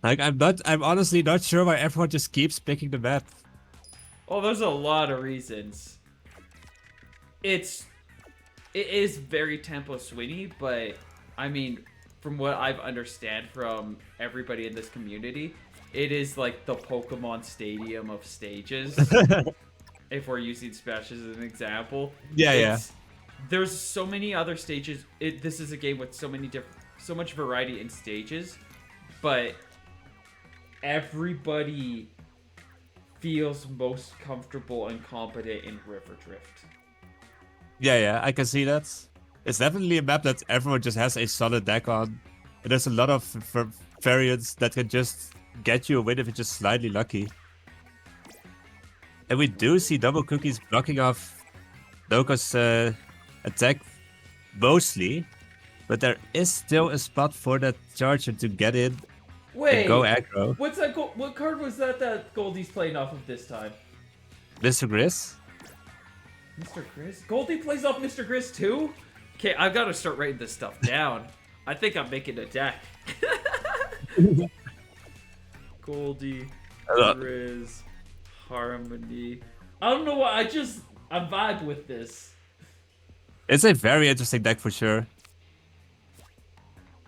Like, I'm honestly not sure why everyone just keeps picking the map. Oh, there's a lot of reasons. It is very tempo swingy, but I mean, from what I've understand from everybody in this community, it is like the Pokemon Stadium of stages. If we're using Smash as an example, Yeah, yeah. it's there's so many other stages. This is a game with so much variety in stages, but everybody feels most comfortable and competent in River Drift. Yeah, yeah, I can see that. It's definitely a map that everyone just has a solid deck on. And there's a lot of variants that can just get you a win if you're just slightly lucky. And we do see DblCookies blocking off Noko's attack mostly. But there is still a spot for that charger to get in and go Wait, aggro. what's that? What card was that Goldie's playing off of this time? Mr. Grizz? Mr. Grizz? Goldie plays off Mr. Grizz too? Okay, I've got to start writing this stuff down. I think I'm making a deck. Goldie, Grizz, Harmony. I don't know why, I vibe with this. It's a very interesting deck for sure.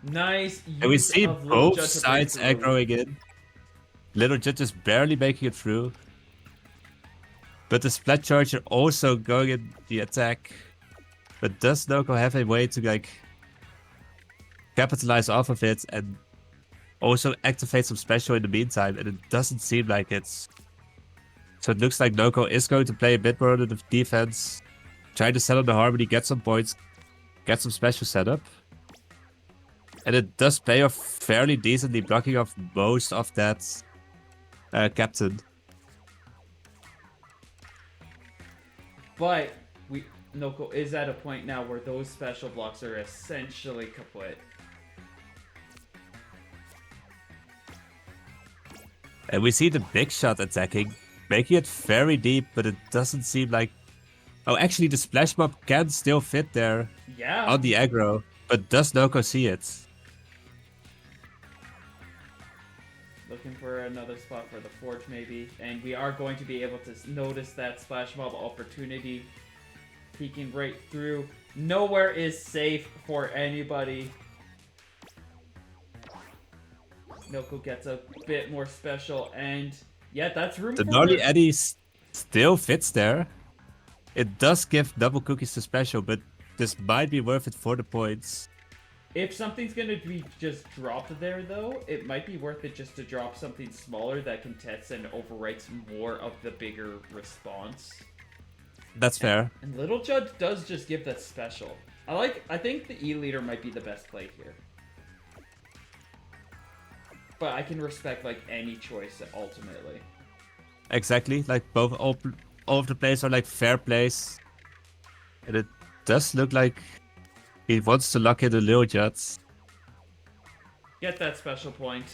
Nice And we use see of Little both Judd to break sides through. aggroing in. Little Judd just barely making it through. But the Splat Charger also going in the attack. But does Noko have a way to like capitalize off of it and also activate some special in the meantime? And it doesn't seem like it. So it looks like Noko is going to play a bit more on the defense. Try to set on the Harmony, get some points, get some special setup. And it does pay off fairly decently, blocking off most of that captain. But Noko is at a point now where those special blocks are essentially kaput. And we see the big shot attacking, making it very deep, but it doesn't seem like... Oh, actually the Splash Mob can still fit there Yeah. on the aggro, but does Noko see it? Looking for another spot for the Forge maybe. And we are going to be able to notice that Splash Mob opportunity peeking right through. Nowhere is safe for anybody. Noko gets a bit more special, and yeah, that's room The for... Gnarly Eddy still fits there. It does give DblCookies to special, but this might be worth it for the points. If something's gonna be just dropped there, though, it might be worth it just to drop something smaller that contests and overwrites more of the bigger response. That's fair. And Little Judd does just give that special. I think the E-Leader might be the best play here. But I can respect, like, any choice, ultimately. Exactly, like all of the plays are like fair plays. And it does look like he wants to lock in the Lil Juds. Get that special point.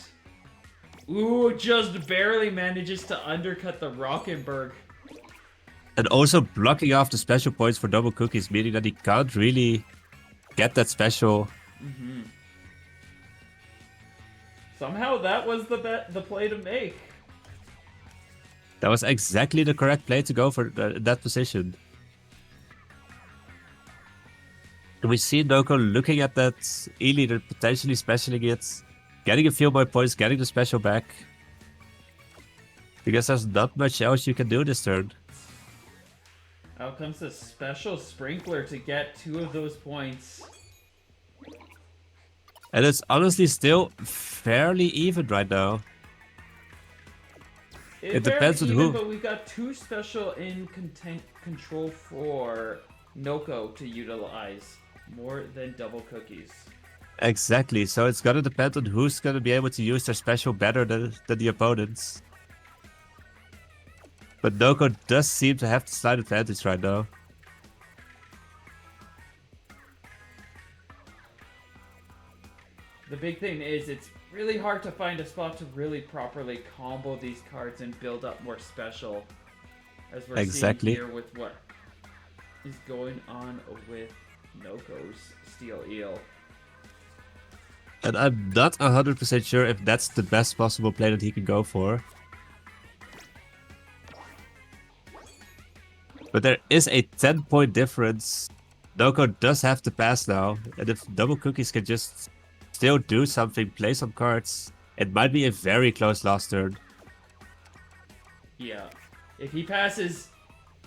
Ooh, just barely manages to undercut the Rockenberg. And also blocking off the special points for DblCookies, meaning that he can't really get that special. Mm-hmm. Somehow that was the play to make. That was exactly the correct play to go for that position. And we see Noko looking at that E-Leader, potentially specialing it, getting a few more points, getting the special back. Because there's not much else you can do this turn. Out comes the special sprinkler to get 2 of those points. And it's honestly still fairly even right now. It depends on who. But we've got 2 special in control for Noko to utilize. More than DblCookies. Exactly, so it's gonna depend on who's gonna be able to use their special better than the opponents. But Noko does seem to have the slight advantage right now. The big thing is it's really hard to find a spot to really properly combo these cards and build up more special. As we're seeing here with what is going on with Noko's Steel Eel. And I'm not 100% sure if that's the best possible play that he can go for. But there is a 10-point difference. Noko does have to pass now. And if DblCookies can just still do something, play some cards, it might be a very close last turn. Yeah. If he passes,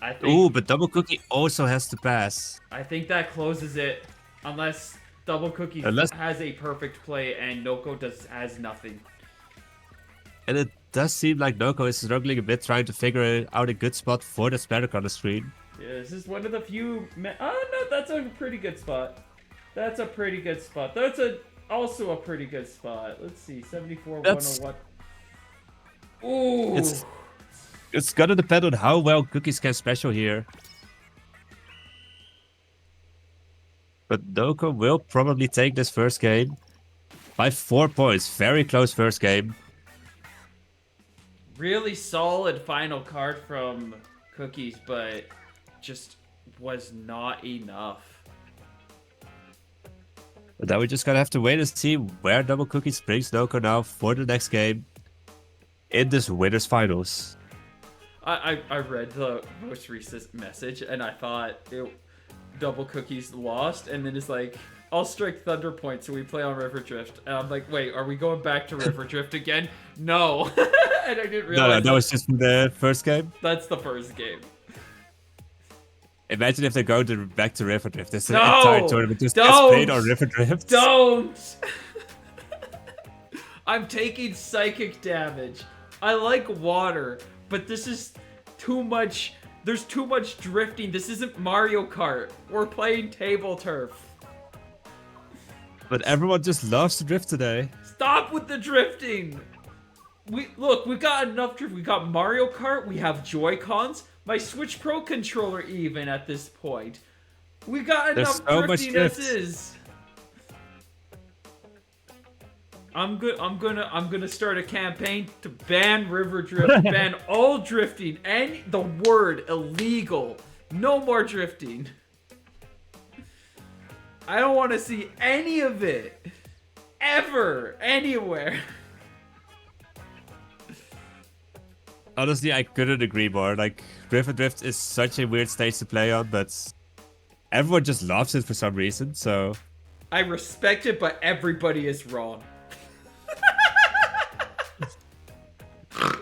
I think... Ooh, but DblCookie also has to pass. I think that closes it. Unless DblCookie has a perfect play and Noko has nothing. And it does seem like Noko is struggling a bit trying to figure out a good spot for the Spaddock on the screen. Yeah, this is one of the few... Oh, no, that's a pretty good spot. That's a pretty good spot. That's also a pretty good spot. Let's see, 74, 101. Ooh! It's gonna depend on how well Cookies can special here. But Noko will probably take this first game by 4 points. Very close first game. Really solid final card from Cookies, but just was not enough. But now we're just gonna have to wait and see where DblCookies brings Noko now for the next game in this winners finals. I read the most recent message and I thought DblCookies lost, and then it's like, I'll strike Thunder Point so we play on River Drift. And I'm like, wait, are we going back to River Drift again? No. And I didn't realize. No, that was just from the first game? That's the first game. Imagine if they go back to River Drift. This entire tournament just gets played on River Drift. Don't! I'm taking psychic damage. I like water, but this is too much. There's too much drifting. This isn't Mario Kart. We're playing Tableturf. But everyone just loves to drift today. Stop with the drifting. We got enough drift. We got Mario Kart. We have Joy-Cons. My Switch Pro controller even at this point. We got enough drifting as is. I'm gonna start a campaign to ban river drift, ban all drifting, and the word illegal. No more drifting. I don't want to see any of it ever anywhere. Honestly, I couldn't agree more. Like, River Drift is such a weird stage to play on, but everyone just loves it for some reason, so... I respect it, but everybody is wrong.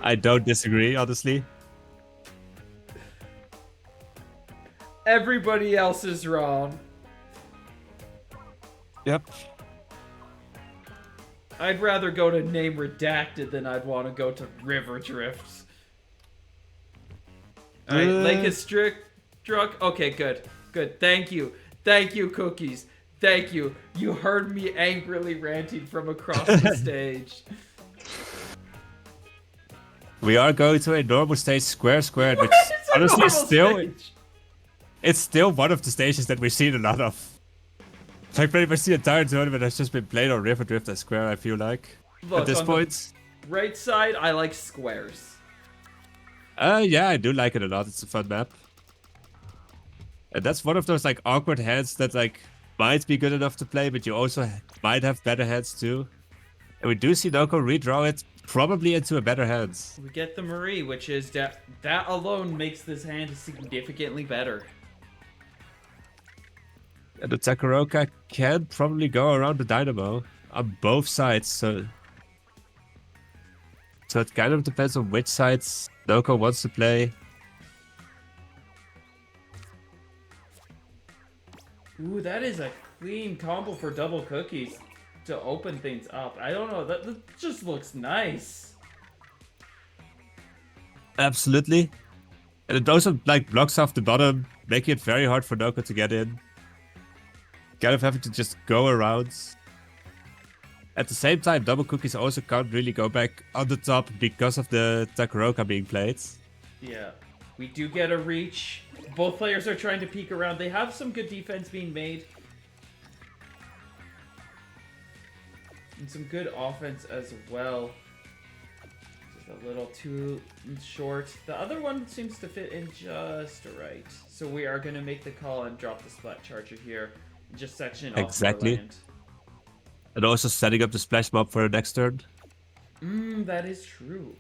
I don't disagree, honestly. Everybody else is wrong. Yep. I'd rather go to Name Redacted than I'd want to go to River Drift. Alright, Lake is struck. Okay, good. Good. Thank you. Thank you, Cookies. Thank you. You heard me angrily ranting from across the stage. We are going to a normal stage, square, which honestly is still... It's still one of the stages that we've seen a lot of. Like, pretty much the entire tournament has just been played on River Drift and Square, I feel like. Look, at this point. Right side, I like squares. Yeah, I do like it a lot. It's a fun map. And that's one of those, like, awkward hands that, like, might be good enough to play, but you also might have better hands, too. And we do see Noko redraw it probably into a better hand. We get the Marie, which is that alone makes this hand significantly better. And the Takaroka can probably go around the Dynamo on both sides, so it kind of depends on which sides Noko wants to play. Ooh, that is a clean combo for DblCookies to open things up. I don't know, that just looks nice. Absolutely. And it also, like, blocks off the bottom, making it very hard for Noko to get in. Kind of having to just go around. At the same time, DblCookies also can't really go back on the top because of the Takaroka being played. Yeah, we do get a reach. Both players are trying to peek around. They have some good defense being made. And some good offense as well. Just a little too short. The other one seems to fit in just right. So we are going to make the call and drop the Splat Charger here. Just section off exactly. land. And also setting up the splash mob for the next turn. That is true.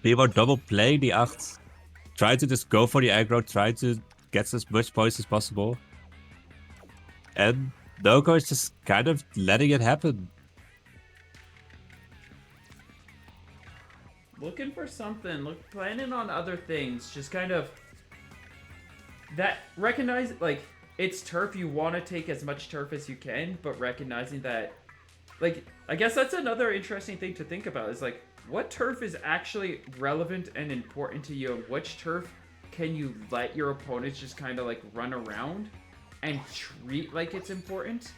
People are double playing the 8. Try to just go for the aggro, try to get as much points as possible. And Noko is just kind of letting it happen. Looking for something, planning on other things, just kind of that recognize like it's turf, you want to take as much turf as you can, but recognizing that like I guess that's another interesting thing to think about is like what turf is actually relevant and important to you and which turf can you let your opponents just kind of like run around and treat like it's important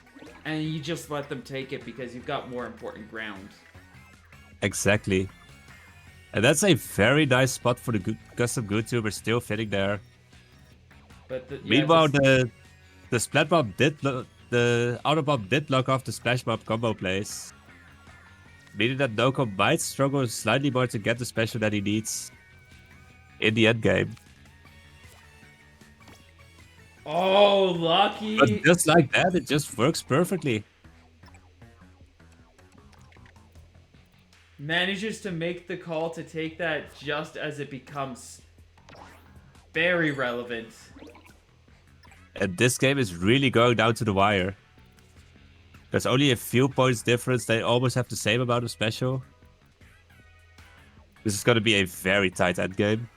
and you just let them take it because you've got more important ground. Exactly. And that's a very nice spot for the custom GoTuber still fitting there. But Meanwhile, the splat mob the auto mob did block off the splash mob combo plays. Meaning that Noko might struggle slightly more to get the special that he needs in the end game. Oh, lucky! But just like that, it just works perfectly. Manages to make the call to take that just as it becomes very relevant. And this game is really going down to the wire. There's only a few points difference. They almost have the same amount of special. This is going to be a very tight end game.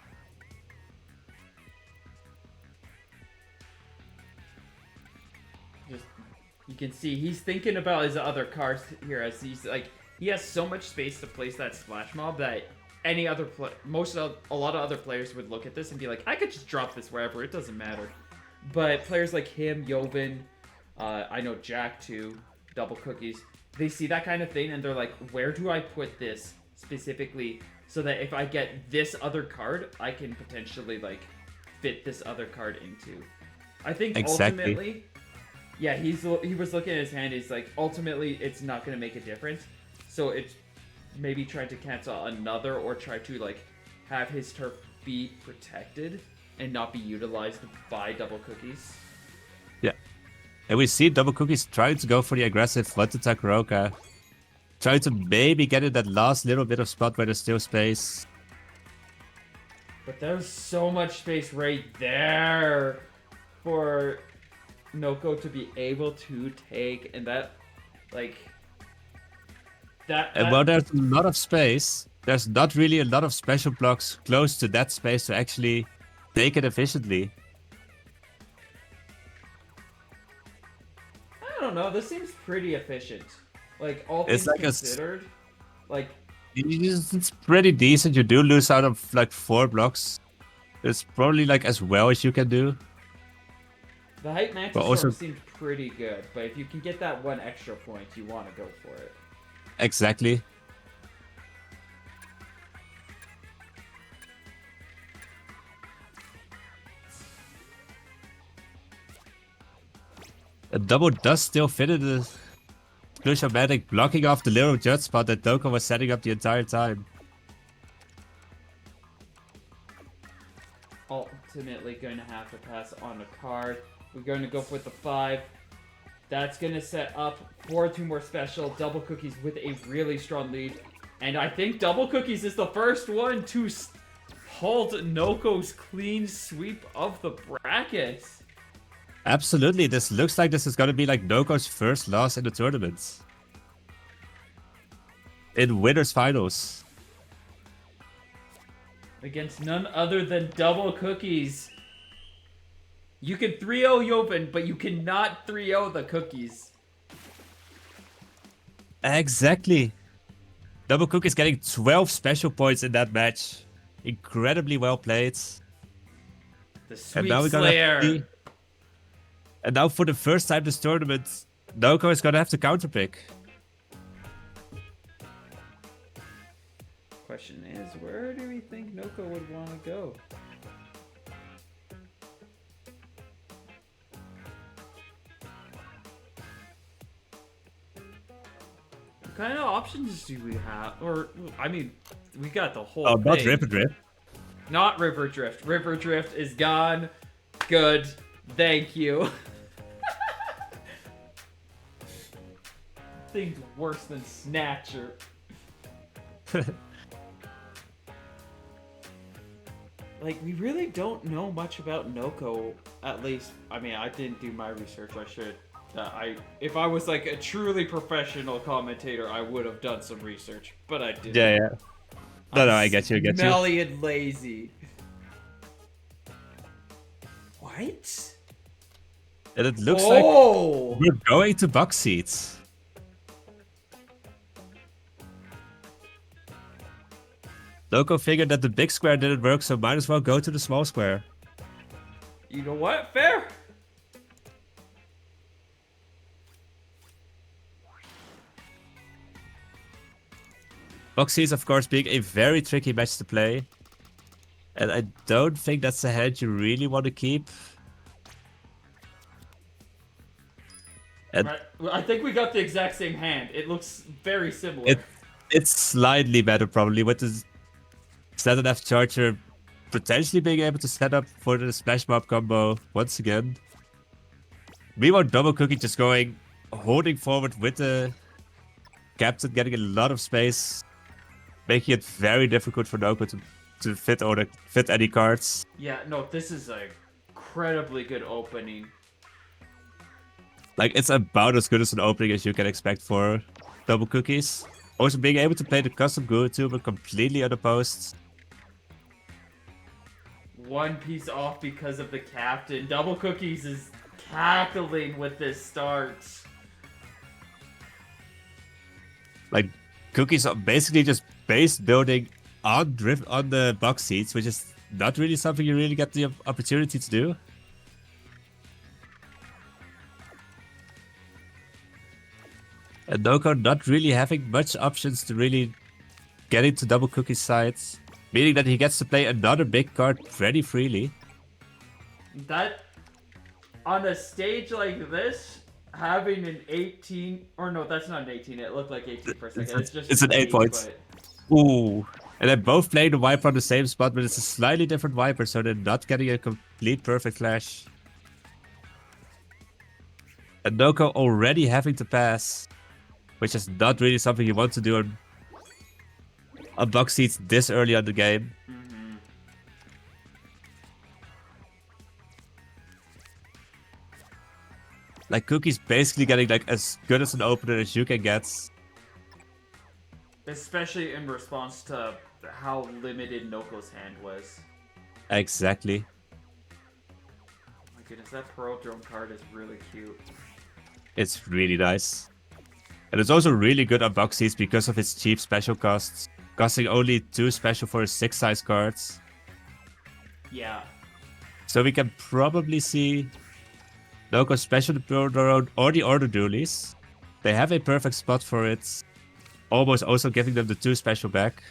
You can see he's thinking about his other cards here as he's like he has so much space to place that splash mob that any other a lot of other players would look at this and be like, I could just drop this wherever, it doesn't matter. But players like him, Joven, I know Jack too, DblCookies, they see that kind of thing and they're like, where do I put this specifically so that if I get this other card, I can potentially like fit this other card into. I think ultimately, yeah, he was looking at his hand. He's like, ultimately, it's not going to make a difference. So it's maybe trying to cancel another or try to like have his turf be protected and not be utilized by DblCookies. Yeah. And we see DblCookies trying to go for the aggressive front attack Roka. Trying to maybe get in that last little bit of spot where there's still space. But there's so much space right there for Noko to be able to take, and that, like, that... And while there's a lot of space, there's not really a lot of special blocks close to that space to actually take it efficiently. I don't know, this seems pretty efficient. Like, all things like considered, like... It's pretty decent. You do lose out of, like, 4 blocks. It's probably, like, as well as you can do. The Hype Mantis also seemed pretty good, but if you can get that one extra point, you want to go for it. Exactly. A double does still fit in the Crucial Medic, blocking off the little judge spot that Noko was setting up the entire time. Ultimately going to have to pass on the card. We're going to go for the 5. That's going to set up for 2 more special. DblCookies with a really strong lead. And I think DblCookies is the first one to hold Noko's clean sweep of the bracket. Absolutely, this looks like this is going to be like Noko's first loss in the tournament. In winners finals. Against none other than DblCookies. You can 3-0 Joven, but you cannot 3-0 the cookies. Exactly. DblCookies getting 12 special points in that match. Incredibly well played. The Sweep Slayer. And now for the first time this tournament, Noko is gonna have to counterpick. Question is, where do we think Noko would want to go? What kind of options do we have? Or, I mean, we got the whole thing. Not Rip and Rip. Not River Drift. River Drift is gone. Good. Thank you. Thing's worse than Snatcher. Like, we really don't know much about Noko. At least, I mean, I didn't do my research. I should. If I was like a truly professional commentator, I would have done some research, but I didn't. Yeah. No, I get you. I get you. Smelly and lazy. What? And it looks like we're going to box seats. Noko figured that the big square didn't work, so might as well go to the small square. You know what? Fair. Box seats, of course, being a very tricky match to play. And I don't think that's a hand you really want to keep. And right. I think we got the exact same hand. It looks very similar. It's slightly better, probably, with the Set F Charger potentially being able to set up for the Splash Mob combo once again. Meanwhile, DblCookie just holding forward with the captain, getting a lot of space, making it very difficult for Noko to fit any cards. Yeah, no, this is an incredibly good opening. Like, it's about as good as an opening as you can expect for DblCookies. Also, being able to play the custom Guru Tuber completely unopposed. One piece off because of the captain. DblCookies is cackling with this start. Like, Cookies are basically just base building on the box seats, which is not really something you really get the opportunity to do. And Noko not really having much options to really get into DblCookie's sides, meaning that he gets to play another big card pretty freely. That, on a stage like this, having an 18, or no, that's not an 18, it looked like 18 for a second. It's an 8 points. But... Ooh. And they both play the Viper on the same spot, but it's a slightly different Viper, so they're not getting a complete perfect clash. And Noko already having to pass, which is not really something you want to do on box seats this early on the game. Mm-hmm. Like, Cookie's basically getting like as good as an opener as you can get. Especially in response to how limited Noko's hand was. Exactly. Oh my goodness, that Pearl Drone card is really cute. It's really nice. And it's also really good on box seats because of its cheap special costs. Costing only 2 special for 6 size cards. Yeah. So we can probably see Noko special the Pearl Drone or the Order Dualies. They have a perfect spot for it. Almost also giving them the 2 special back.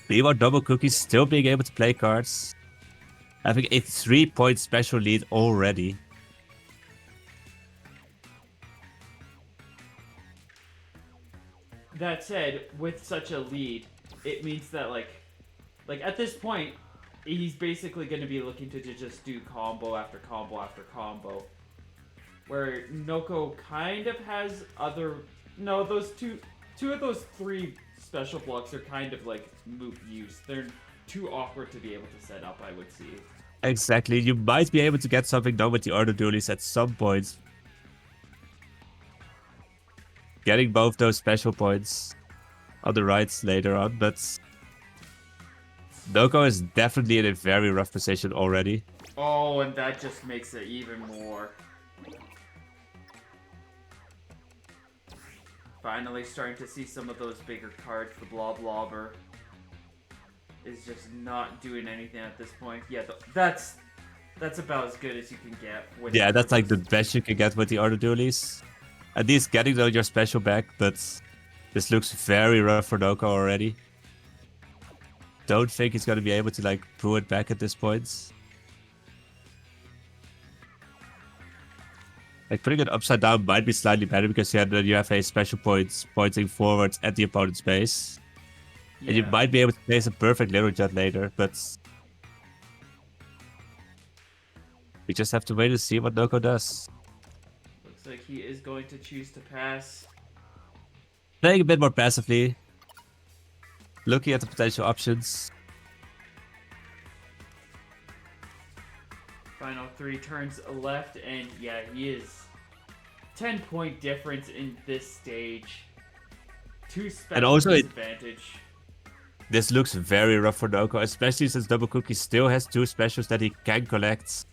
Meanwhile, DblCookies still being able to play cards. Having a 3-point special lead already. That said, with such a lead, it means that like at this point, he's basically going to be looking to just do combo after combo after combo. Where Noko kind of has other... No, those two of those 3 special blocks are kind of like moot use. They're too awkward to be able to set up, I would see. Exactly. You might be able to get something done with the Order Dualies at some point. Getting both those special points on the rights later on, but Noko is definitely in a very rough position already. Oh, and that just makes it even more. Finally starting to see some of those bigger cards. The Bloblobber is just not doing anything at this point. Yeah, that's about as good as you can get. Yeah, that's like the best you can get with the Order Dualies. At least getting your special back, but this looks very rough for Noko already. Don't think he's going to be able to like pull it back at this point. Like, putting it upside down might be slightly better because you have a special point pointing forward at the opponent's base. And you Yeah. might be able to place a perfect Little Jet later, but we just have to wait to see what Noko does. Looks like he is going to choose to pass. Playing a bit more passively, looking at the potential options. Final 3 turns left, and yeah, he is 10-point difference in this stage. 2 special And also disadvantage. This looks very rough for Noko, especially since DblCookies still has 2 specials that he can collect.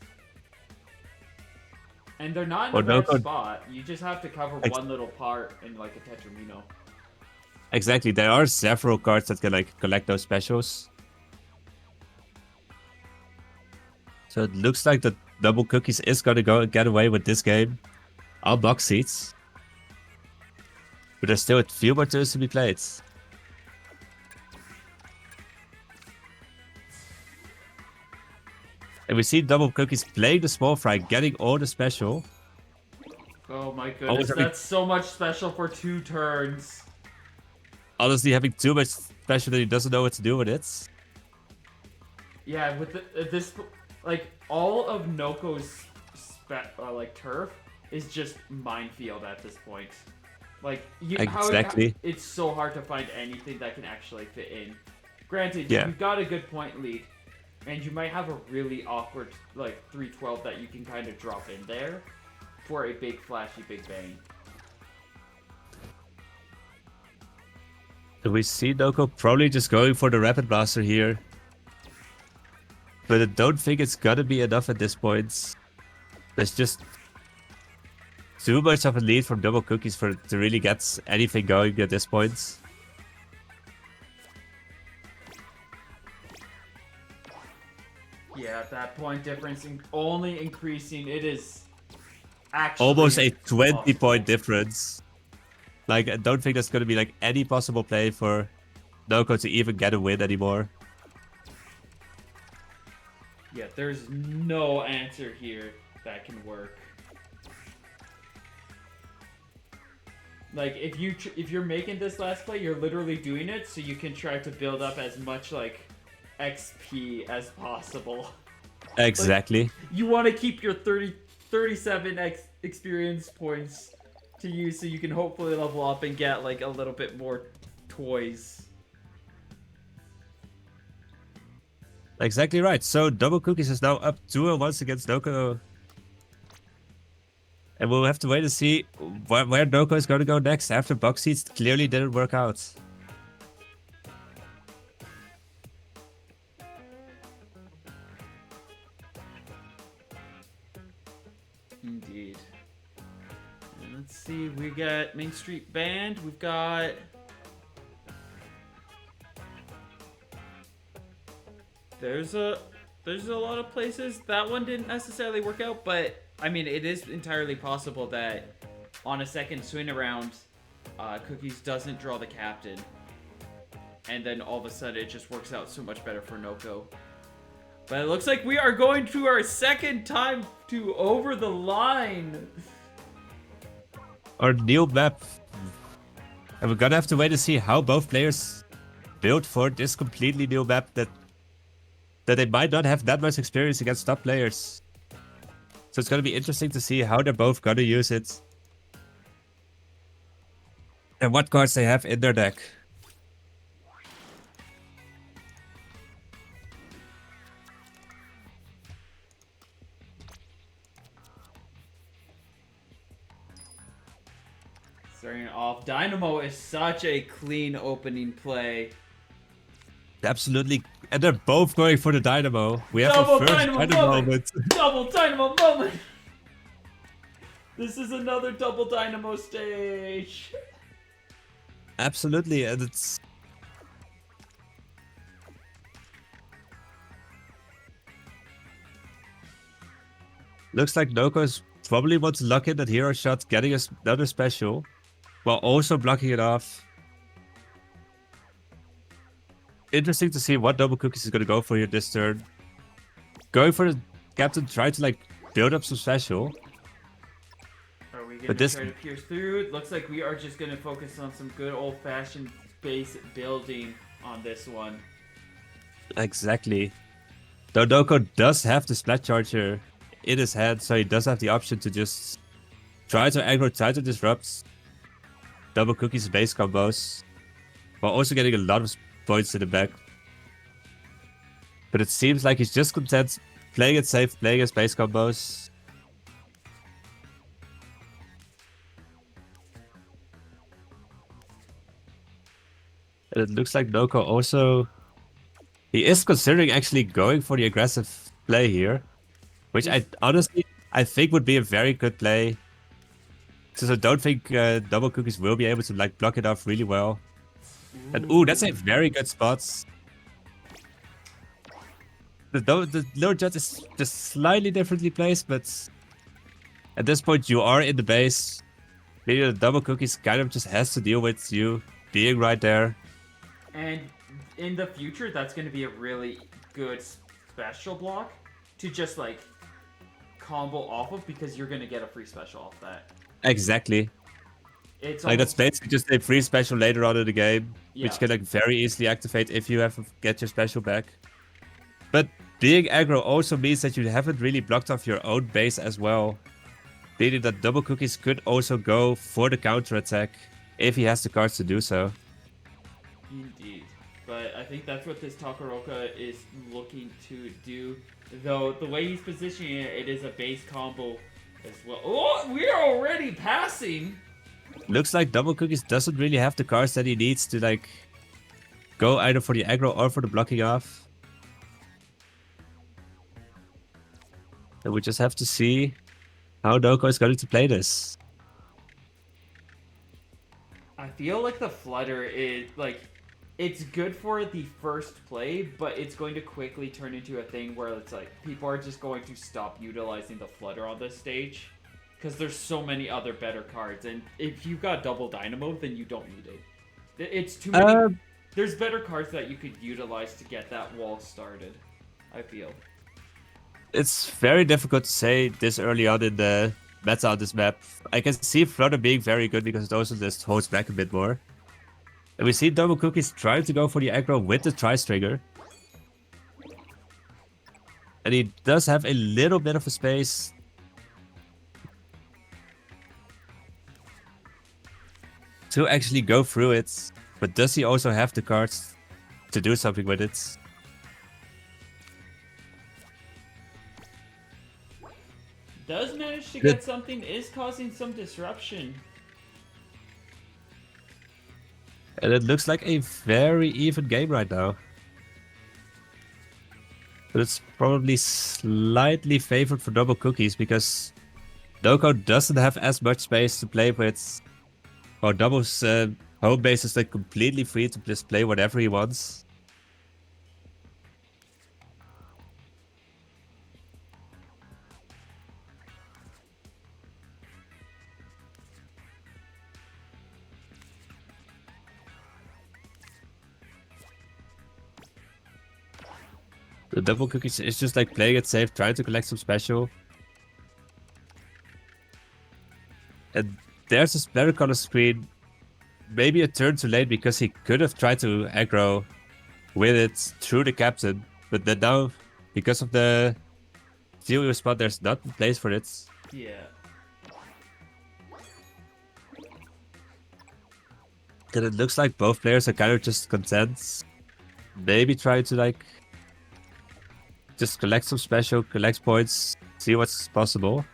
And they're not in Or a bad Noko, spot. You just have to cover one little part in like a Tetramino. exactly, there are several cards that can like collect those specials. So it looks like the DblCookies is gonna go get away with this game. I'll box seats. But there's still a few more turns to be played. And we see DblCookies playing the small fry, getting all the special. Oh my goodness, that's so much special for 2 turns. Honestly, having too much special that he doesn't know what to do with it. Yeah, with this, like, all of Noko's like turf is just minefield at this point. Like, Exactly. It's so hard to find anything that can actually fit in. Granted, Yeah. you've got a good point lead, and you might have a really awkward, like, 312 that you can kind of drop in there for a big, flashy, big bang. So we see Noko probably just going for the Rapid Blaster here. But I don't think it's gonna be enough at this point. There's just too much of a lead from DblCookies to really get anything going at this point. Yeah, that point difference only increasing. It is actually Almost a 20-point possible. difference. Like, I don't think there's gonna be like any possible play for Noko to even get a win anymore. Yeah, there's no answer here that can work. Like, if you're making this last play, you're literally doing it so you can try to build up as much like XP as possible. Exactly. Like, you want to keep your 37 experience points to use so you can hopefully level up and get like a little bit more toys. Exactly right. So DblCookies is now up 2-1 against Noko. And we'll have to wait to see where Noko is going to go next after box seats clearly didn't work out. Indeed. And let's see, we got Main Street Band, we've got... There's a lot of places. That one didn't necessarily work out, but I mean, it is entirely possible that on a second swing around, Cookies doesn't draw the captain. And then all of a sudden it just works out so much better for Noko. But it looks like we are going to our second time to over the line. Our new map. And we're gonna have to wait to see how both players build for this completely new map that they might not have that much experience against top players. So it's gonna be interesting to see how they're both gonna use it. And what cards they have in their deck. Starting off, Dynamo is such a clean opening play. Absolutely. And they're both going for the Dynamo. We have Double a first Dynamo Dynamo moment. moment. Double Dynamo moment! This is another double Dynamo stage. Absolutely, and it's... Looks like Noko's probably wants to lock in that hero shot, getting us another special, while also blocking it off. Interesting to see what DblCookies is going to go for here this turn. Going for the captain, trying to like build up some special. Are we going to try to pierce through? It looks like we are just going to focus on some good old-fashioned base building. on this one. Exactly. Though Noko does have the Splat Charger in his hand, so he does have the option to just try to aggro, try to disrupt DblCookies base combos, while also getting a lot of points in the back. But it seems like he's just content playing it safe, playing his base combos. And it looks like Noko also... He is considering actually going for the aggressive play here. Which I honestly, I think would be a very good play. So I don't think DblCookies will be able to like block it off really well. And ooh, that's a very good spot. The lower jet is just slightly differently placed, but at this point you are in the base. Maybe the DblCookies kind of just has to deal with you being right there. And in the future, that's going to be a really good special block to just like combo off of, because you're going to get a free special off that. Exactly. It's like that's basically just a free special later on in the game, yeah. which can like very easily activate if you have to get your special back. But being aggro also means that you haven't really blocked off your own base as well. Meaning that DblCookies could also go for the counter attack if he has the cards to do so. Indeed. But I think that's what this Takaroka is looking to do. Though the way he's positioning it, it is a base combo as well. Oh, we're already passing! Looks like DblCookies doesn't really have the cards that he needs to like go either for the aggro or for the blocking off. And we just have to see how Noko is going to play this. I feel like the Flutter is like, it's good for the first play, but it's going to quickly turn into a thing where it's like people are just going to stop utilizing the Flutter on this stage because there's so many other better cards, and if you've got double Dynamo, then you don't need it. It's too many. There's better cards that you could utilize to get that wall started, I feel. It's very difficult to say this early on in the meta on this map. I can see Flutter being very good because it also just holds back a bit more. And we see DblCookies trying to go for the aggro with the Tri-Trigger. And he does have a little bit of a space to actually go through it. But does he also have the cards to do something with it? Does manage to get something, is causing some disruption. And it looks like a very even game right now. But it's probably slightly favored for DblCookies because Noko doesn't have as much space to play with. Or Double's home base is like completely free to just play whatever he wants. The DblCookies is just like playing it safe, trying to collect some special. And there's a splatter color screen. Maybe a turn too late because he could have tried to aggro with it through the captain. But then now, because of the zero spot, there's not a place for it. Yeah. And it looks like both players are kind of just content. Maybe try to like just collect some special, collect points, see what's possible.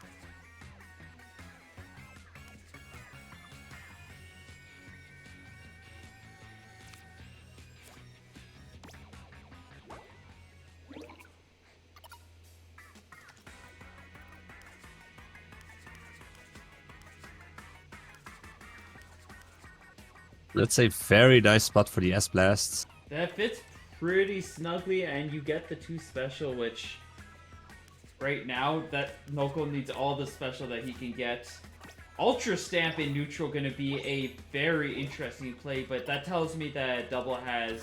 That's a very nice spot for the S-Blast. That fits pretty snugly, and you get the 2 special, which right now that Noko needs all the special that he can get. Ultra Stamp in neutral going to be a very interesting play, but that tells me that Double has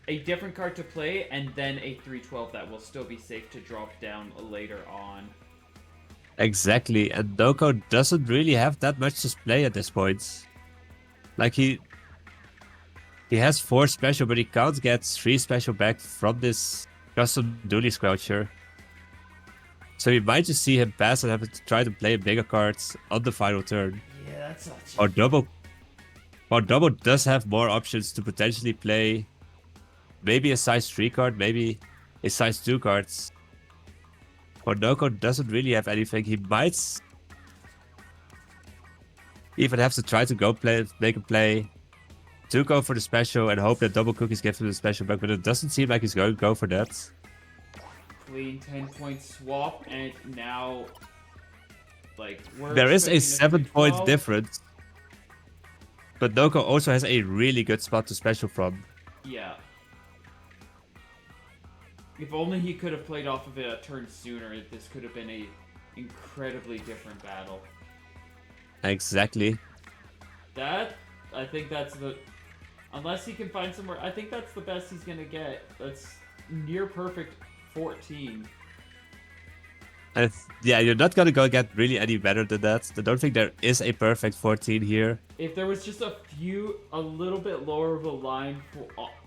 a different card to play and then a 312 that will still be safe to drop down later on. Exactly, and Noko doesn't really have that much to play at this point. Like He has 4 special, but he can't get 3 special back from this custom dually squelcher. So we might just see him pass and have to try to play bigger cards on the final turn. Yeah, that's not Or double. Or double does have more options to potentially play maybe a size 3 card, maybe a size 2 cards. Or Noko doesn't really have anything. He might even have to try to go play, make a play to go for the special and hope that DblCookies gives him the special back, but it doesn't seem like he's going to go for that. Clean 10-point swap, and now, like, There is a 7-point 12. difference, but Noko also has a really good spot to special from. Yeah. If only he could have played off of it a turn sooner, this could have been a incredibly different battle. Exactly. I think that's the... Unless he can find somewhere... I think that's the best he's going to get. That's near perfect 14. Yeah, you're not going to go get really any better than that. I don't think there is a perfect 14 here. If there was just a little bit lower of a line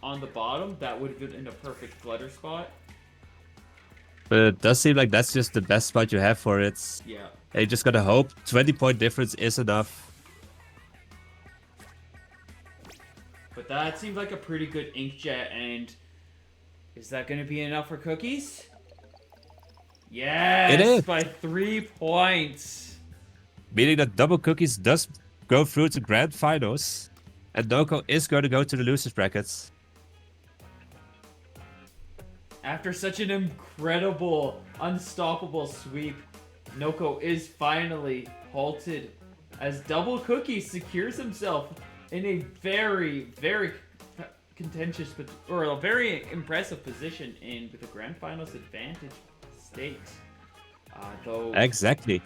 on the bottom, that would have been in a perfect flutter spot. But it does seem like that's just the best spot you have for it. Yeah. And you just gotta hope 20-point difference is enough. But that seems like a pretty good inkjet, and is that going to be enough for Cookies? Yes! It is. By 3 points! Meaning that DblCookies does go through to grand finals. And Noko is going to go to the losers brackets. After such an incredible, unstoppable sweep, Noko is finally halted as DblCookies secures himself in a very, very contentious, or a very impressive position in the grand finals advantage state. Though Exactly.